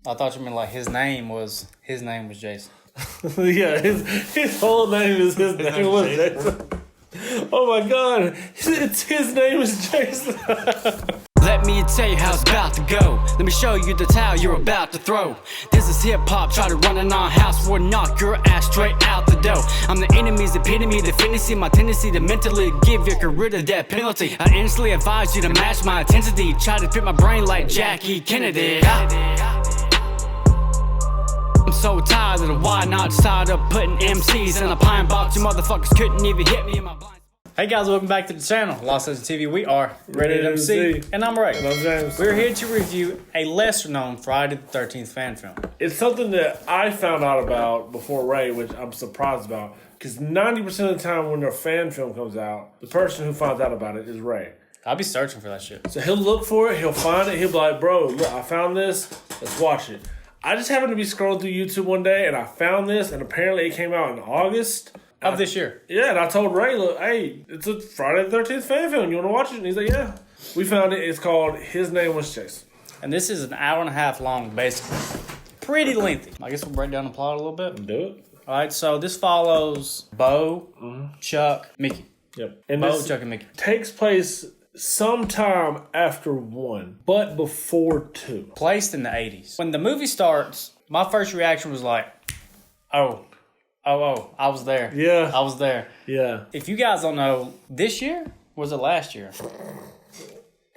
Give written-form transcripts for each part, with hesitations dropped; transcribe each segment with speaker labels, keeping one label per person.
Speaker 1: I thought you meant like his name was Jason.
Speaker 2: Yeah, his whole name is his name was Jason. Oh my God, his name is Jason.
Speaker 3: Let me tell you how it's about to go. Let me show you the towel you're about to throw. This is hip-hop, try to run in our house. We'll knock your ass straight out the door. I'm the enemy's epitome, the fantasy, my tendency to mentally give your career the death penalty. I instantly advise you to match my intensity. Try to fit my brain like Jackie Kennedy. I'm so tired of the why not, tired of putting MCs in a pine box. You motherfuckers couldn't even hit me in my blind.
Speaker 1: Hey guys, welcome back to the channel, Lost Legends TV. We are Rated MC, and I'm Ray.
Speaker 2: And I'm James.
Speaker 1: We're here to review a lesser known Friday the 13th fan film.
Speaker 2: It's something that I found out about before Ray, which I'm surprised about. Because 90% of the time when a fan film comes out, the person who finds out about it is Ray.
Speaker 1: I'll be searching for that shit.
Speaker 2: So he'll look for it, he'll find it, he'll be like, bro, look, I found this, let's watch it. I just happened to be scrolling through YouTube one day and I found this, and apparently it came out in August
Speaker 1: of this year.
Speaker 2: Yeah, and I told Ray, look, hey, it's a Friday the 13th fan film. You want to watch it? And he's like, yeah. We found it. It's called His Name Was Jason.
Speaker 1: And this is an hour and a half long, basically. Pretty lengthy. I guess we'll break down the plot a little bit.
Speaker 2: Do it.
Speaker 1: All right, so this follows Bo, Chuck, Mickey.
Speaker 2: Yep. And
Speaker 1: Bo, Chuck, and Mickey.
Speaker 2: Takes place sometime after 1, but before 2.
Speaker 1: Placed in the 80s. When the movie starts, my first reaction was like, oh, I was there.
Speaker 2: Yeah.
Speaker 1: I was there.
Speaker 2: Yeah.
Speaker 1: If you guys don't know, this year, was it last year?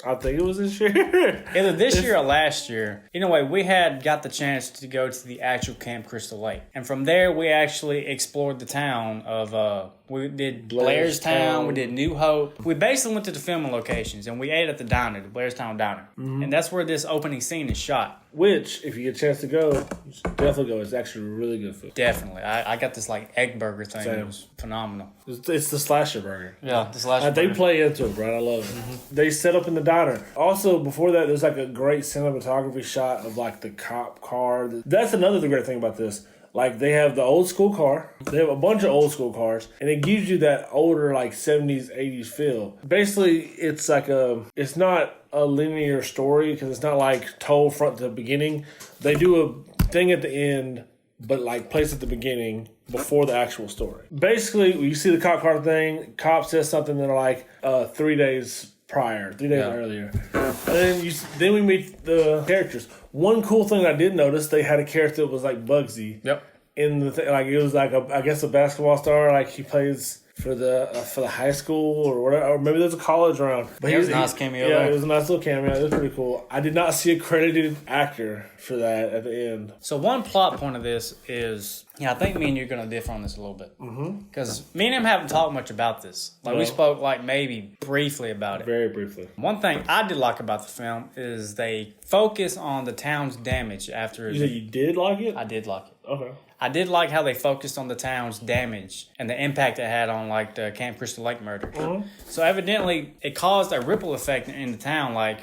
Speaker 2: I think it was this year.
Speaker 1: Either this year or last year. Anyway, we had got the chance to go to the actual Camp Crystal Lake. And from there, we actually explored the town of, we did Blairstown, we did New Hope. We basically went to the filming locations and we ate at the diner, the Blairstown Diner. Mm-hmm. And that's where this opening scene is shot. Which,
Speaker 2: if you get a chance to go, you should definitely go. It's actually really good food.
Speaker 1: Definitely. I got this like egg burger thing. Same. It was phenomenal.
Speaker 2: It's the slasher burger.
Speaker 1: Yeah, the slasher
Speaker 2: burger.
Speaker 1: They
Speaker 2: play into it, bro. I love it. Mm-hmm. They set up in the diner. Also, before that, there's like a great cinematography shot of like the cop car. That's another great thing about this. Like, they have the old school car. They have a bunch of old school cars. And it gives you that older, like, 70s, 80s feel. Basically, it's like it's not a linear story because it's not, like, told front to beginning. They do a thing at the end, but, like, place at the beginning before the actual story. Basically, you see the cop car thing. Cop says something that, like, 3 days prior, 3 days earlier. And then we meet the characters. One cool thing I did notice, they had a character that was like Bugsy.
Speaker 1: Yep.
Speaker 2: In the like it was like I guess a basketball star, like he plays for the high school or whatever, or maybe there's a college around. But
Speaker 1: it was a nice cameo.
Speaker 2: Yeah, it was a nice little cameo. It was pretty cool. I did not see a credited actor for that at the end.
Speaker 1: So one plot point of this is, I think me and you are going to differ on this a little bit. Because me and him haven't talked much about this. Like, we spoke, like, maybe briefly about it.
Speaker 2: Very briefly.
Speaker 1: One thing I did like about the film is they focus on the town's damage after...
Speaker 2: You said you did like it?
Speaker 1: I did like it.
Speaker 2: Okay.
Speaker 1: I did like how they focused on the town's damage and the impact it had on, like, the Camp Crystal Lake murder. So evidently, it caused a ripple effect in the town. Like,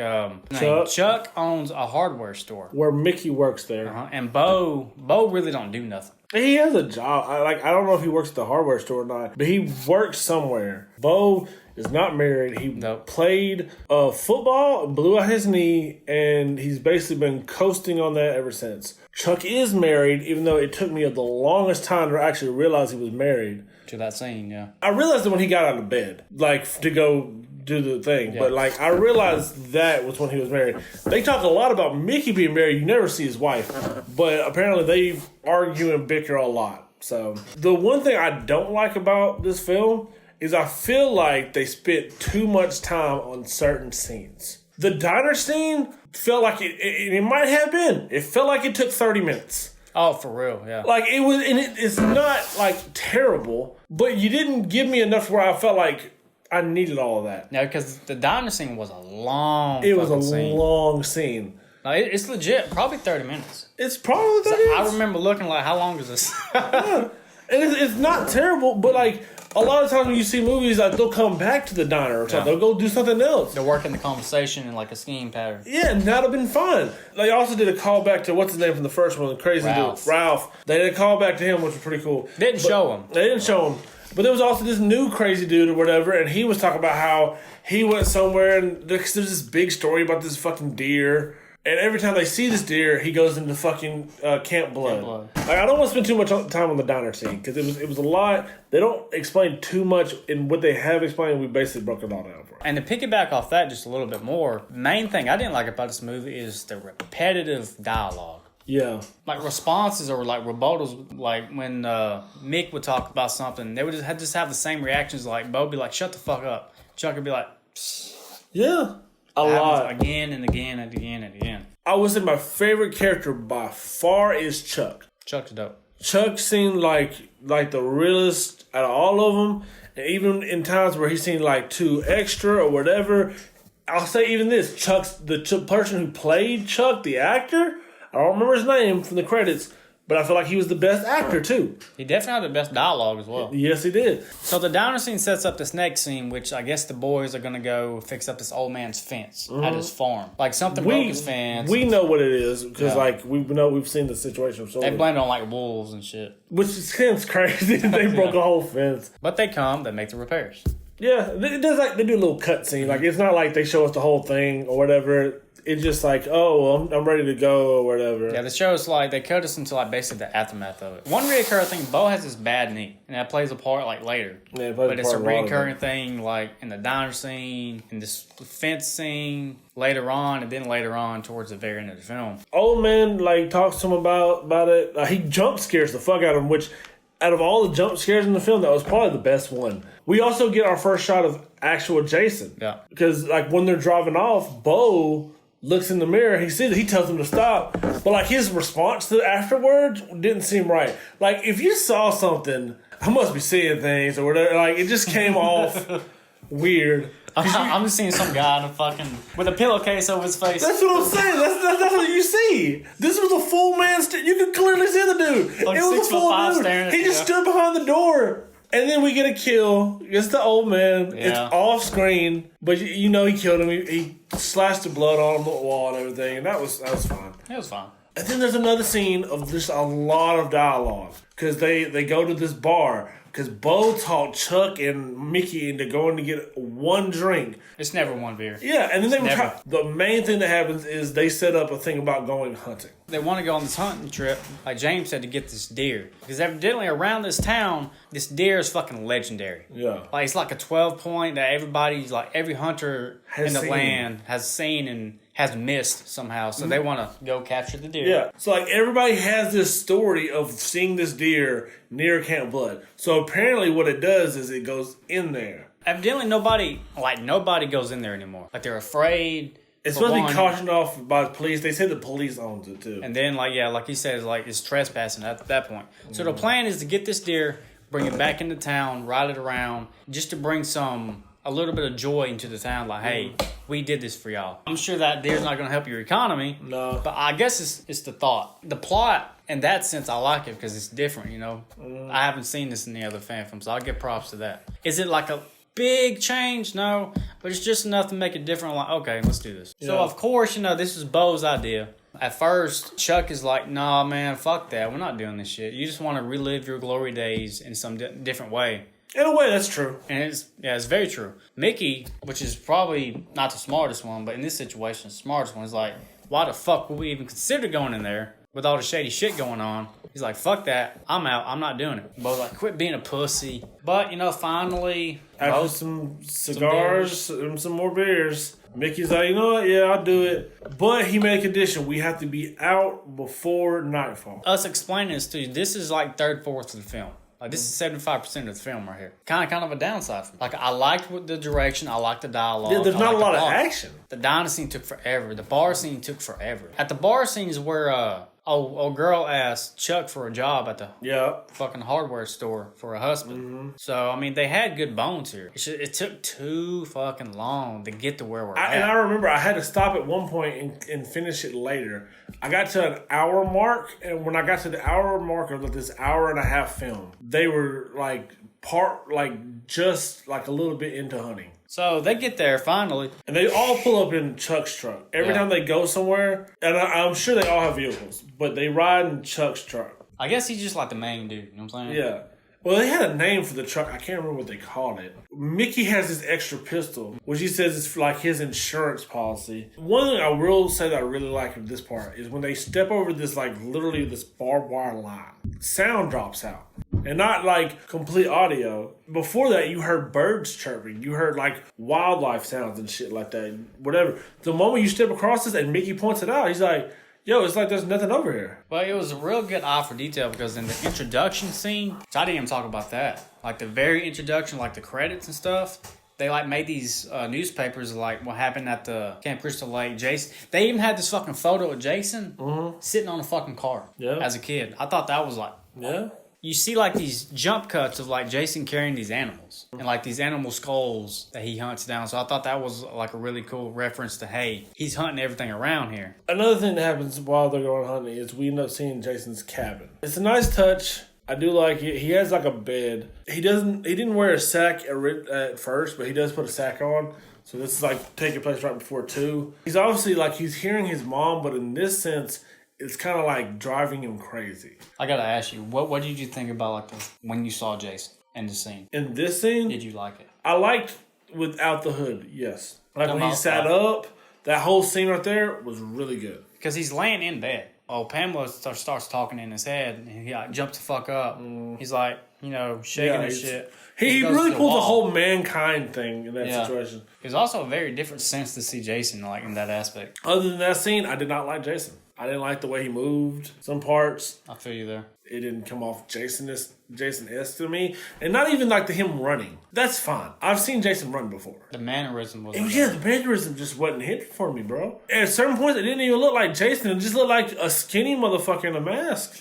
Speaker 1: Chuck owns a hardware store.
Speaker 2: Where Mickey works there.
Speaker 1: And Bo really don't do nothing.
Speaker 2: He has a job. I don't know if he works at the hardware store or not, but he works somewhere. Bo is not married. He played football, blew out his knee, and he's basically been coasting on that ever since. Chuck is married, even though it took me the longest time to actually realize he was married.
Speaker 1: To that scene, yeah.
Speaker 2: I realized it when he got out of bed, like, to go do the thing. Yeah. But, like, I realized that was when he was married. They talk a lot about Mickey being married. You never see his wife. But apparently they argue and bicker a lot. So, the one thing I don't like about this film is I feel like they spent too much time on certain scenes. The diner scene felt like it might have been. It felt like it took 30 minutes.
Speaker 1: Oh, for real, yeah.
Speaker 2: Like, it was, and it's not, like, terrible, but you didn't give me enough where I felt like I needed all of that.
Speaker 1: Yeah, because the diner scene was a long
Speaker 2: long scene.
Speaker 1: No, it's legit, probably 30 minutes.
Speaker 2: It's probably 30 minutes.
Speaker 1: I remember looking like, how long is this?
Speaker 2: Yeah. And it's not terrible, but, like, a lot of times when you see movies, like, they'll come back to the diner or something. Yeah. They'll go do something else.
Speaker 1: They're working the conversation in, like, a scheme pattern.
Speaker 2: Yeah, and that would have been fun. They also did a callback to, what's his name from the first one, the crazy dude. Ralph. They did a callback to him, which was pretty cool.
Speaker 1: Didn't show him.
Speaker 2: They didn't show him. But there was also this new crazy dude or whatever, and he was talking about how he went somewhere, and there's this big story about this fucking deer. And every time they see this deer, he goes into fucking Camp Blood. Like, I don't want to spend too much time on the diner scene because it was a lot. They don't explain too much in what they have explained. We basically broke it all down for you.
Speaker 1: And to piggyback off that just a little bit more, the main thing I didn't like about this movie is the repetitive dialogue.
Speaker 2: Yeah.
Speaker 1: Like responses or like rebuttals, like when Mick would talk about something, they would just have the same reactions. Like Bo would be like, "Shut the fuck up." Chuck would be like, "Psst."
Speaker 2: Yeah. A lot.
Speaker 1: Again and again and again and again.
Speaker 2: I would say my favorite character by far is Chuck.
Speaker 1: Chuck's dope.
Speaker 2: Chuck seemed like the realest out of all of them. And even in times where he seemed like too extra or whatever, I'll say even this. Chuck's the person who played Chuck, the actor, I don't remember his name from the credits, but I feel like he was the best actor too.
Speaker 1: He definitely had the best dialogue as well.
Speaker 2: Yes, he did.
Speaker 1: So the diner scene sets up this next scene, which I guess the boys are going to go fix up this old man's fence at his farm. Like something broke his fence.
Speaker 2: We know what it is because like we've seen the situation. So
Speaker 1: they blame it on like wolves and shit.
Speaker 2: Which seems crazy that they broke a whole fence.
Speaker 1: But they make the repairs.
Speaker 2: Yeah, it does they do a little cut scene. Like it's not like they show us the whole thing or whatever. It's just like, oh, I'm ready to go or whatever.
Speaker 1: Yeah, the show's like, they cut us into like basically the aftermath of it. One reoccurring thing, Bo has this bad knee, and that plays a part like later.
Speaker 2: Yeah,
Speaker 1: but it's a reoccurring thing like in the diner scene, in this fence scene, later on, and then later on towards the very end of the film.
Speaker 2: Old man like talks to him about it. He jump scares the fuck out of him, which out of all the jump scares in the film, that was probably the best one. We also get our first shot of actual Jason.
Speaker 1: Yeah.
Speaker 2: Because like when they're driving off, Bo looks in the mirror, he sees it, he tells him to stop. But like his response to afterwards didn't seem right. Like if you saw something, I must be seeing things or whatever. Like it just came off weird.
Speaker 1: I'm just seeing some guy in a fucking with a pillowcase over his face.
Speaker 2: That's what I'm saying. That's what you see. This was a full man. You could clearly see the dude.
Speaker 1: Like
Speaker 2: it was a full dude. He just stood behind the door. And then we get a kill. It's the old man. Yeah. It's off screen, but you know he killed him. He slashed the blood on the wall and everything, and that was fine.
Speaker 1: It was fine.
Speaker 2: And then there's another scene of just a lot of dialogue because they go to this bar because Bo taught Chuck and Mickey into going to get one drink.
Speaker 1: It's never one beer.
Speaker 2: Yeah, and then the main thing that happens is they set up a thing about going hunting.
Speaker 1: They want to go on this hunting trip, like James said, to get this deer. Because evidently around this town, this deer is fucking legendary.
Speaker 2: Yeah.
Speaker 1: Like it's like a 12 point that everybody's like, every hunter in the land has seen and has missed somehow. So they want to go capture the deer.
Speaker 2: Yeah. So like everybody has this story of seeing this deer near Camp Blood. So apparently what it does is it goes in there.
Speaker 1: Evidently nobody goes in there anymore. Like they're afraid.
Speaker 2: It's supposed to be cautioned off by the police. They say the police owns it too.
Speaker 1: And then like he says, like it's trespassing at that point. So the plan is to get this deer, bring it back into town, ride it around, just to bring a little bit of joy into the town. Like, hey, we did this for y'all. I'm sure that deer's not going to help your economy.
Speaker 2: No.
Speaker 1: But I guess it's the thought. The plot, in that sense, I like it because it's different, you know. I haven't seen this in the other fan films, so I'll give props to that. Is it like a big change? No. But it's just enough to make it different. Like, okay, let's do this. Yeah. So, of course, this is Bo's idea. At first, Chuck is like, nah, man, fuck that. We're not doing this shit. You just want to relive your glory days in some different way.
Speaker 2: In a way, that's true.
Speaker 1: And it's very true. Mickey, which is probably not the smartest one, but in this situation, the smartest one is like, why the fuck would we even consider going in there with all the shady shit going on? He's like, fuck that. I'm out. I'm not doing it. Bo's like, quit being a pussy. But, finally...
Speaker 2: After some cigars and some more beers, Mickey's like, you know what? Yeah, I'll do it. But he made a condition. We have to be out before nightfall.
Speaker 1: Us explaining this to you, this is like third-fourth of the film. Like, this is 75% of the film right here. Kind of a downside. Like, I liked the direction. I liked the dialogue.
Speaker 2: Yeah, there's not a lot of action.
Speaker 1: The diner scene took forever. The bar scene took forever. At the bar scene is where old girl asked Chuck for a job at the fucking hardware store for a husband. Mm-hmm. So, they had good bones here. It took too fucking long to get to where we're at.
Speaker 2: And I remember I had to stop at one point and finish it later. I got to an hour mark, and when I got to the hour mark of this hour and a half film, they were just a little bit into hunting.
Speaker 1: So they get there finally.
Speaker 2: And they all pull up in Chuck's truck. Every time they go somewhere, and I'm sure they all have vehicles, but they ride in Chuck's truck.
Speaker 1: I guess he's just like the main dude, you know what I'm saying?
Speaker 2: Yeah. Well, they had a name for the truck. I can't remember what they called it. Mickey has this extra pistol, which he says is like his insurance policy. One thing I will say that I really like of this part is when they step over this, like literally this barbed wire line, sound drops out. And not like complete audio. Before that, you heard birds chirping. You heard like wildlife sounds and shit like that. Whatever. The moment you step across this and Mickey points it out, he's like, yo, it's like there's nothing over here.
Speaker 1: Well, it was a real good eye for detail because in the introduction scene, so I didn't even talk about that. Like the very introduction, like the credits and stuff, they like made these newspapers of like what happened at the Camp Crystal Lake. Jason, they even had this fucking photo of Jason sitting on a fucking car as a kid. I thought that was like, you see like these jump cuts of like Jason carrying these animals and like these animal skulls that he hunts down. So I thought that was like a really cool reference to, hey, he's hunting everything around here.
Speaker 2: Another thing that happens while they're going hunting is we end up seeing Jason's cabin. It's a nice touch. I do like it. He has like a bed. He didn't wear a sack at first, but he does put a sack on. So this is like taking place right before 2. He's obviously like he's hearing his mom, but in this sense, it's kind of like driving him crazy.
Speaker 1: I gotta ask you, what did you think about like when you saw Jason in the scene?
Speaker 2: In this scene,
Speaker 1: did you like it?
Speaker 2: I liked without the hood. Yes, like when he sat up, that whole scene right there was really good
Speaker 1: because he's laying in bed. Oh, Pamela starts talking in his head, and he like jumps the fuck up. He's like, shaking his shit.
Speaker 2: He really pulls the whole mankind thing in that situation.
Speaker 1: It's also a very different sense to see Jason like in that aspect.
Speaker 2: Other than that scene, I did not like Jason. I didn't like the way he moved some parts.
Speaker 1: I feel you there.
Speaker 2: It didn't come off Jason-esque to me. And not even like him running. That's fine. I've seen Jason run before.
Speaker 1: The mannerism was...
Speaker 2: the mannerism just wasn't hitting for me, bro. At certain points, it didn't even look like Jason. It just looked like a skinny motherfucker in a mask.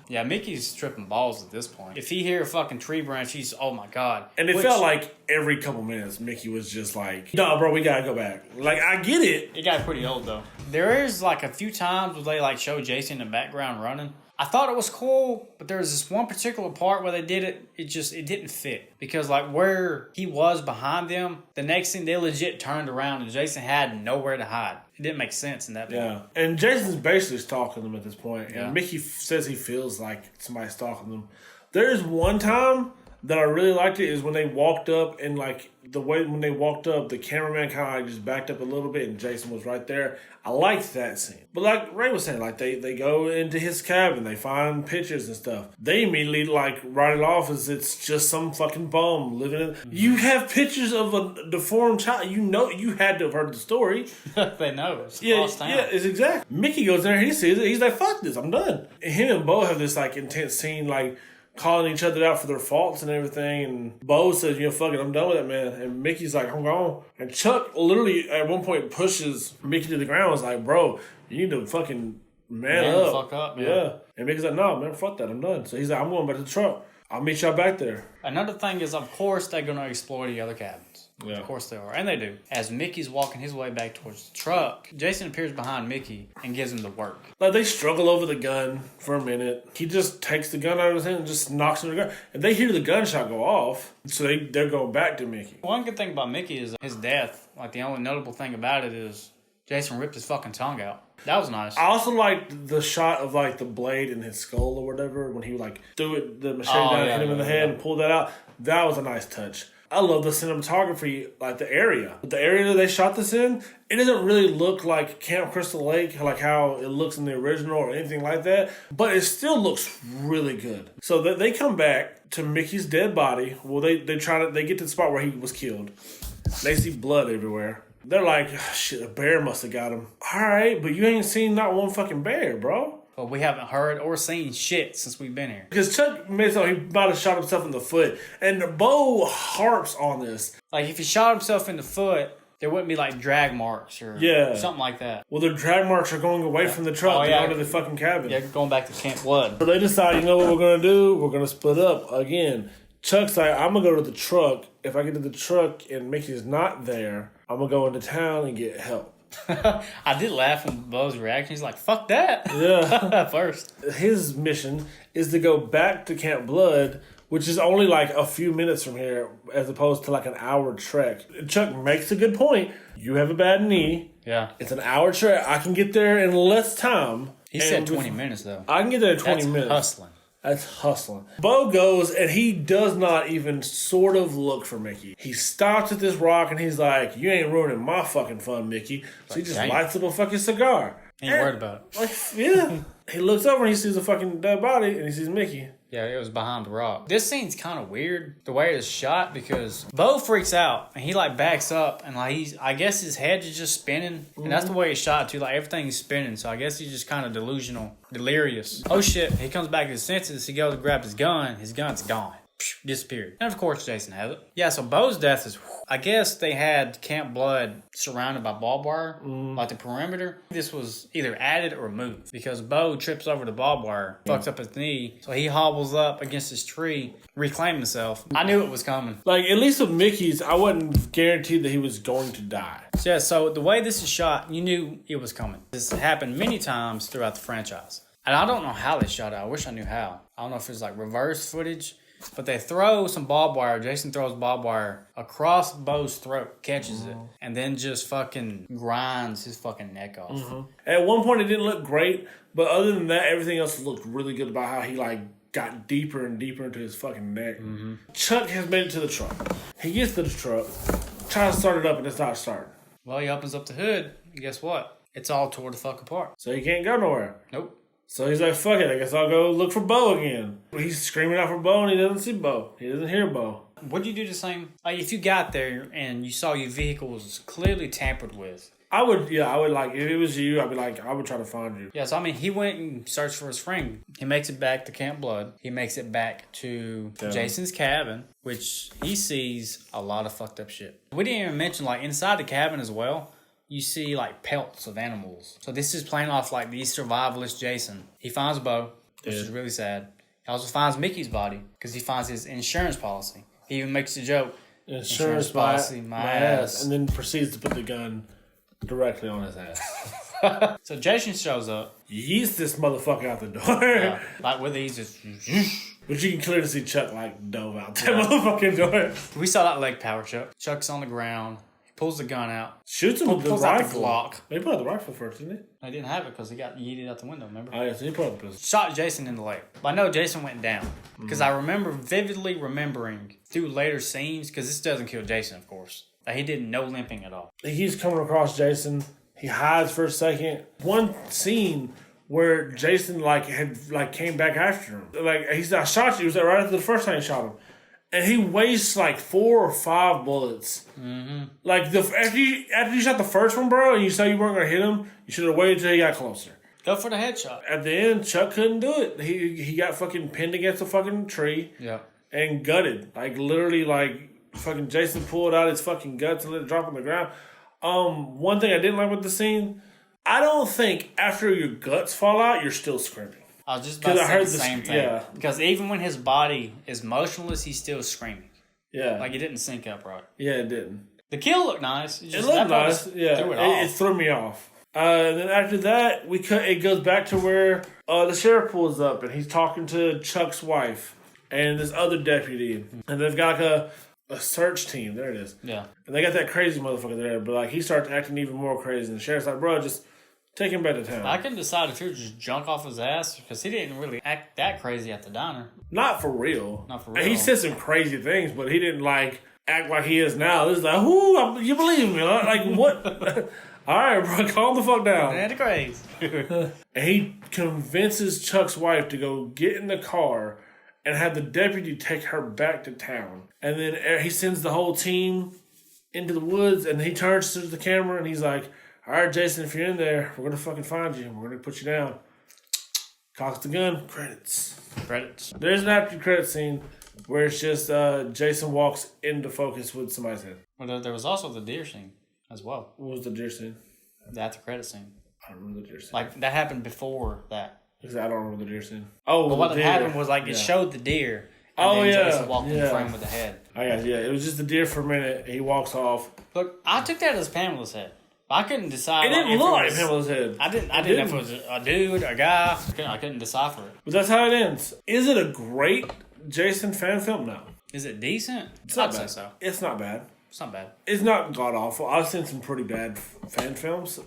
Speaker 1: Yeah, Mickey's tripping balls at this point. If he hear a fucking tree branch, he's, oh my God.
Speaker 2: And it felt like every couple minutes, Mickey was just like, no, bro, we gotta go back. Like, I get it.
Speaker 1: It got pretty old, though. There is like a few times where they like show Jason in the background running. I thought it was cool, but there was this one particular part where they did it. It didn't fit because like where he was behind them, the next thing they legit turned around and Jason had nowhere to hide. It didn't make sense in that point.
Speaker 2: Yeah, and Jason's basically stalking them at this point, and Mickey says he feels like somebody's stalking them. There's one time that I really liked it is when they walked up and like the way when they walked up, the cameraman kind of like just backed up a little bit and Jason was right there. I liked that scene. But like Ray was saying, like they go into his cabin, they find pictures and stuff. They immediately like write it off as it's just some fucking bum living in. You have pictures of a deformed child. You had to have heard the story.
Speaker 1: They know. It's town.
Speaker 2: Yeah, it's exact. Mickey goes there and he sees it. He's like, fuck this, I'm done. And him and Bo have this like intense scene like calling each other out for their faults and everything. And Bo says, fuck it, I'm done with that, man. And Mickey's like, I'm gone. And Chuck literally at one point pushes Mickey to the ground. It's like, bro, you need to fucking man up.
Speaker 1: The fuck up, man.
Speaker 2: Yeah. And Mickey's like, no, man, fuck that, I'm done. So he's like, I'm going back to the truck. I'll meet y'all back there.
Speaker 1: Another thing is, of course, they're going to explore the other cabins. Yeah. Of course they are. And they do. As Mickey's walking his way back towards the truck, Jason appears behind Mickey and gives him the work.
Speaker 2: Like, they struggle over the gun for a minute. He just takes the gun out of his hand and just knocks him in the gun. And they hear the gunshot go off, so they're going back to Mickey.
Speaker 1: One good thing about Mickey is his death. Like, the only notable thing about it is Jason ripped his fucking tongue out. That was nice.
Speaker 2: I also liked the shot of like the blade in his skull or whatever when he like threw the machete down and hit him in the head and pulled that out. That was a nice touch. I love the cinematography, like the area. The area that they shot this in, it doesn't really look like Camp Crystal Lake, like how it looks in the original or anything like that, but it still looks really good. So they come back to Mickey's dead body. Well, they get to the spot where he was killed. They see blood everywhere. They're like, shit, a bear must have got him. All right, but you ain't seen not one fucking bear, bro.
Speaker 1: Well, we haven't heard or seen shit since we've been here.
Speaker 2: Because Chuck made it so he might have shot himself in the foot. And Bo harps on this.
Speaker 1: Like, if he shot himself in the foot, there wouldn't be, like, drag marks or something like that.
Speaker 2: Well, the drag marks are going away from the truck to go to the fucking cabin.
Speaker 1: Yeah, going back to Camp Blood.
Speaker 2: So they decide, you know what we're going to do? We're going to split up again. Chuck's like, I'm going to go to the truck. If I get to the truck and Mickey's not there, I'm going to go into town and get help.
Speaker 1: I did laugh when Bo's reaction. He's like, fuck that.
Speaker 2: Yeah.
Speaker 1: At first.
Speaker 2: His mission is to go back to Camp Blood, which is only like a few minutes from here as opposed to like an hour trek. Chuck makes a good point. You have a bad knee.
Speaker 1: Yeah.
Speaker 2: It's an hour trek. I can get there in less time.
Speaker 1: He said 20 minutes, though.
Speaker 2: I can get there in 20 minutes.
Speaker 1: Hustling.
Speaker 2: That's hustling. Bo goes and he does not even sort of look for Mickey. He stops at this rock and he's like, "You ain't ruining my fucking fun, Mickey." So he just lights up a fucking cigar.
Speaker 1: He ain't worried about it.
Speaker 2: Like, yeah. He looks over and he sees a fucking dead body and he sees Mickey.
Speaker 1: Yeah, it was behind the rock. This scene's kind of weird, the way it's shot, because Bo freaks out and he like backs up and like I guess his head is just spinning. And that's the way it's shot too. Like everything's spinning. So I guess he's just kind of delusional, delirious. Oh shit, he comes back to his senses. He goes to grab his gun. His gun's gone. Disappeared. And of course Jason has it. Yeah, so Bo's death is, I guess they had Camp Blood surrounded by barbed wire, like the perimeter. This was either added or removed because Bo trips over the barbed wire, fucks up his knee, so he hobbles up against this tree, reclaiming himself. I knew it was coming.
Speaker 2: Like, at least with Mickey's, I wasn't guaranteed that he was going to die.
Speaker 1: Yeah, so the way this is shot, you knew it was coming. This happened many times throughout the franchise. And I don't know how they shot it. I wish I knew how. I don't know if it's like reverse footage. But they throw some barbed wire. Jason throws barbed wire across Bo's throat, catches it, and then just fucking grinds his fucking neck off.
Speaker 2: At one point, it didn't look great, but other than that, everything else looked really good about how he like got deeper and deeper into his fucking neck. Chuck has made it to the truck. He gets to the truck, tries to start it up, and it's not starting.
Speaker 1: Well, he opens up the hood, and guess what? It's all tore the fuck apart.
Speaker 2: So he can't go nowhere.
Speaker 1: Nope.
Speaker 2: So he's like, fuck it, I guess I'll go look for Bo again. He's screaming out for Bo and he doesn't see Bo. He doesn't hear Bo.
Speaker 1: Would you do the same? Like, if you got there and you saw your vehicle was clearly tampered with.
Speaker 2: I would like, if it was you, I'd be like, I would try to find you.
Speaker 1: Yeah, so I mean, he went and searched for his friend. He makes it back to Camp Blood. He makes it back to Jason's cabin, which he sees a lot of fucked up shit. We didn't even mention, like, inside the cabin as well, you see like pelts of animals. So this is playing off like the survivalist Jason. He finds Bo, which is really sad. He also finds Mickey's body because he finds his insurance policy. He even makes a joke.
Speaker 2: Insurance policy, my ass. And then proceeds to put the gun directly on his ass.
Speaker 1: So Jason shows up.
Speaker 2: Yeets this motherfucker out the door.
Speaker 1: Like with ease, just...
Speaker 2: But you can clearly see Chuck like dove out that motherfucking door.
Speaker 1: We saw that leg power Chuck. Chuck's on the ground. Pulls the gun out.
Speaker 2: Shoots him with the rifle.
Speaker 1: Out the Glock.
Speaker 2: He put out the rifle first, didn't he?
Speaker 1: I didn't have it because he got yeeted out the window, remember?
Speaker 2: Oh, yeah, so he put out the pistol.
Speaker 1: Shot Jason in the leg. But I know Jason went down. Because I remember vividly remembering through later scenes, because this doesn't kill Jason, of course, that he did no limping at all.
Speaker 2: He keeps coming across Jason. He hides for a second. One scene where Jason came back after him. Like, he said, I shot you. It was right after the first time he shot him. And he wastes like 4 or 5 bullets. Like after you shot the first one, bro, and you saw you weren't gonna hit him, you should have waited till he got closer.
Speaker 1: Go for the headshot.
Speaker 2: At the end, Chuck couldn't do it. He got fucking pinned against a fucking tree.
Speaker 1: Yeah.
Speaker 2: And gutted. Like literally, like fucking Jason pulled out his fucking guts and let it drop on the ground. One thing I didn't like with the scene, I don't think after your guts fall out, you're still screaming.
Speaker 1: I was just about to say the same thing. Yeah. Because even when his body is motionless, he's still screaming.
Speaker 2: Yeah.
Speaker 1: Like it didn't sync up right.
Speaker 2: Yeah, it didn't.
Speaker 1: The kill looked nice.
Speaker 2: It looked nice. Yeah. It threw me off. And then after that, it goes back to where the sheriff pulls up and he's talking to Chuck's wife and this other deputy. And they've got like a search team. There it is.
Speaker 1: Yeah.
Speaker 2: And they got that crazy motherfucker there. But like he starts acting even more crazy. And the sheriff's like, bro, just take him back to town.
Speaker 1: I couldn't decide if he was just junk off his ass because he didn't really act that crazy at the diner.
Speaker 2: Not for real.
Speaker 1: Not for real.
Speaker 2: He said some crazy things, but he didn't like act like he is now. This is like, whoo, you believe me? Like, what? All right, bro, calm the fuck down.
Speaker 1: Man, crazy.
Speaker 2: And he convinces Chuck's wife to go get in the car and have the deputy take her back to town. And then he sends the whole team into the woods, and he turns to the camera, and he's like, all right, Jason, if you're in there, we're going to fucking find you. We're going to put you down. Cocks the gun. Credits. There's an after credit scene where it's just Jason walks into focus with somebody's head.
Speaker 1: Well, there was also the deer scene as well.
Speaker 2: What was the deer scene?
Speaker 1: The after credit scene.
Speaker 2: I don't remember the deer scene.
Speaker 1: Like, that happened before that.
Speaker 2: Because I don't remember the deer scene. Oh,
Speaker 1: but what happened was, like, it showed the deer. And then Jason walked in frame with the head.
Speaker 2: I guess, yeah. It was just the deer for a minute. He walks off.
Speaker 1: Look, I took that as Pamela's head. I couldn't decide.
Speaker 2: It didn't look like Pamela's head.
Speaker 1: I didn't know if it was a dude, a guy. I couldn't decipher it.
Speaker 2: But that's how it ends. Is it a great Jason fan film? No.
Speaker 1: Is it decent?
Speaker 2: I'd say so. It's not bad.
Speaker 1: It's not bad.
Speaker 2: It's not god awful. I've seen some pretty bad fan films.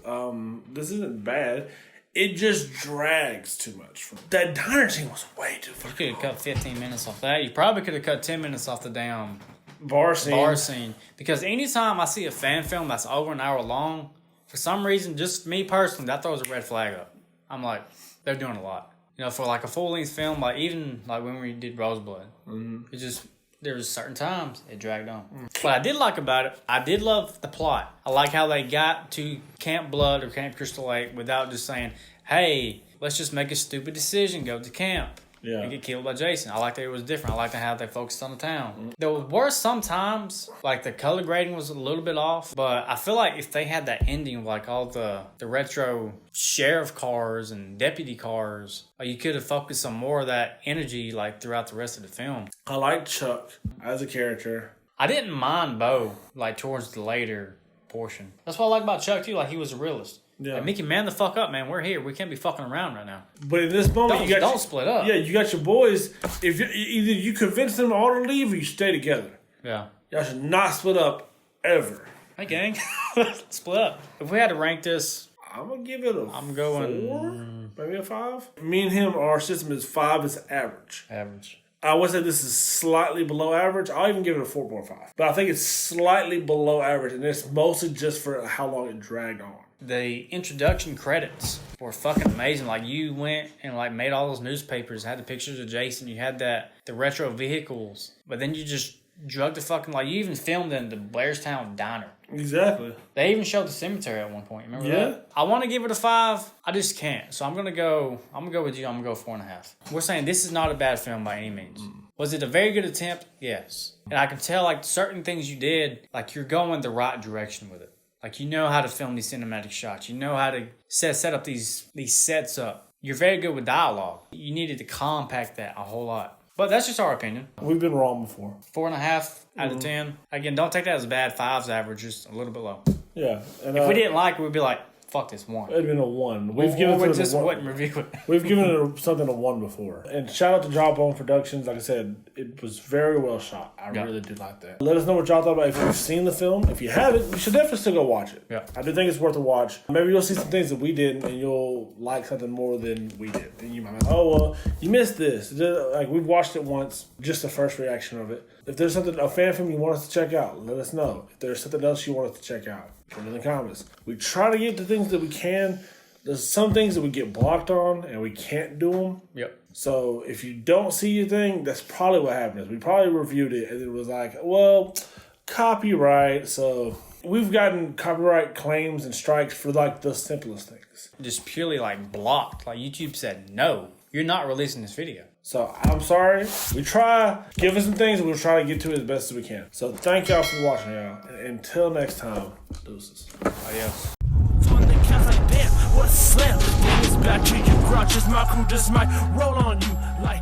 Speaker 2: This isn't bad. it just drags too much. That diner scene was way too fucking.
Speaker 1: You could have cut 15 minutes off that. You probably could have cut 10 minutes off the damn
Speaker 2: bar scene. Because anytime I see a fan film that's over an hour long, for some reason, just me personally, that throws a red flag up. I'm like, they're doing a lot. You know, for like a full length film, like even like when we did Roseblood, it just there was certain times it dragged on. What I did like about it, I did love the plot. I like how they got to Camp Blood or Camp Crystal Lake without just saying, "Hey, let's just make a stupid decision, go to camp." And get killed by Jason. I liked that it was different. I liked how they focused on the town. There were some times, like the color grading was a little bit off, but I feel like if they had that ending, like all the retro sheriff cars and deputy cars, you could have focused on more of that energy like throughout the rest of the film. I like Chuck as a character.
Speaker 1: I didn't mind Bo like towards the later portion. That's what I like about Chuck too. Like he was a realist. Yeah. Like, Mickey, man the fuck up, man. We're here. We can't be fucking around right now.
Speaker 2: But in this moment,
Speaker 1: don't split up.
Speaker 2: Yeah, you got your boys. If either you convince them all to leave or you stay together.
Speaker 1: Yeah.
Speaker 2: Y'all should not split up ever.
Speaker 1: Hey, gang. Split up. If we had to rank this,
Speaker 2: I'm going to give it a 4, maybe a 5. Me and him, our system is 5 is average.
Speaker 1: Average.
Speaker 2: I would say this is slightly below average. I'll even give it a 4.5. But I think it's slightly below average, and it's mostly just for how long it dragged on.
Speaker 1: The introduction credits were fucking amazing. Like you went and like made all those newspapers, had the pictures of Jason, you had the retro vehicles, but then you just drug the fucking like you even filmed in the Blairstown diner.
Speaker 2: Exactly.
Speaker 1: They even showed the cemetery at one point. Remember that? I want to give it a 5. I just can't. So I'm gonna go with you. I'm gonna go 4.5. We're saying this is not a bad film by any means. Was it a very good attempt? Yes. And I can tell like certain things you did, like you're going the right direction with it. Like, you know how to film these cinematic shots. You know how to set up these sets up. You're very good with dialogue. You needed to compact that a whole lot. But that's just our opinion.
Speaker 2: We've been wrong before.
Speaker 1: 4.5 out of 10. Again, don't take that as bad. 5's average, just a little bit low.
Speaker 2: Yeah. And,
Speaker 1: if we didn't like it, we'd be like, fuck this 1.
Speaker 2: It'd been a 1.
Speaker 1: We've given it just wouldn't review it.
Speaker 2: We've given it something a 1 before. And shout out to Jawbone Productions. Like I said, it was very well shot. I really did like that. Let us know what y'all thought about it. If you've seen the film. If you haven't, you should definitely still go watch it.
Speaker 1: Yeah.
Speaker 2: I do think it's worth a watch. Maybe you'll see some things that we didn't, and you'll like something more than we did. And you might be like, oh, well, you missed this. Like, we've watched it once, just the first reaction of it. If there's something, a fan film you want us to check out, let us know. If there's something else you want us to check out, put it in the comments. We try to get the things that we can. There's some things that we get blocked on and we can't do them.
Speaker 1: Yep.
Speaker 2: So if you don't see your thing, that's probably what happened. We probably reviewed it and it was like, well, copyright. So we've gotten copyright claims and strikes for like the simplest things.
Speaker 1: Just purely like blocked. Like YouTube said, no, you're not releasing this video.
Speaker 2: So I'm sorry. We try, give us some things and we'll try to get to it as best as we can. So thank y'all for watching, y'all. And until next time, deuces.
Speaker 1: Adios.
Speaker 4: What a slam, the thing is back to you, grouches, my crew just might roll on you like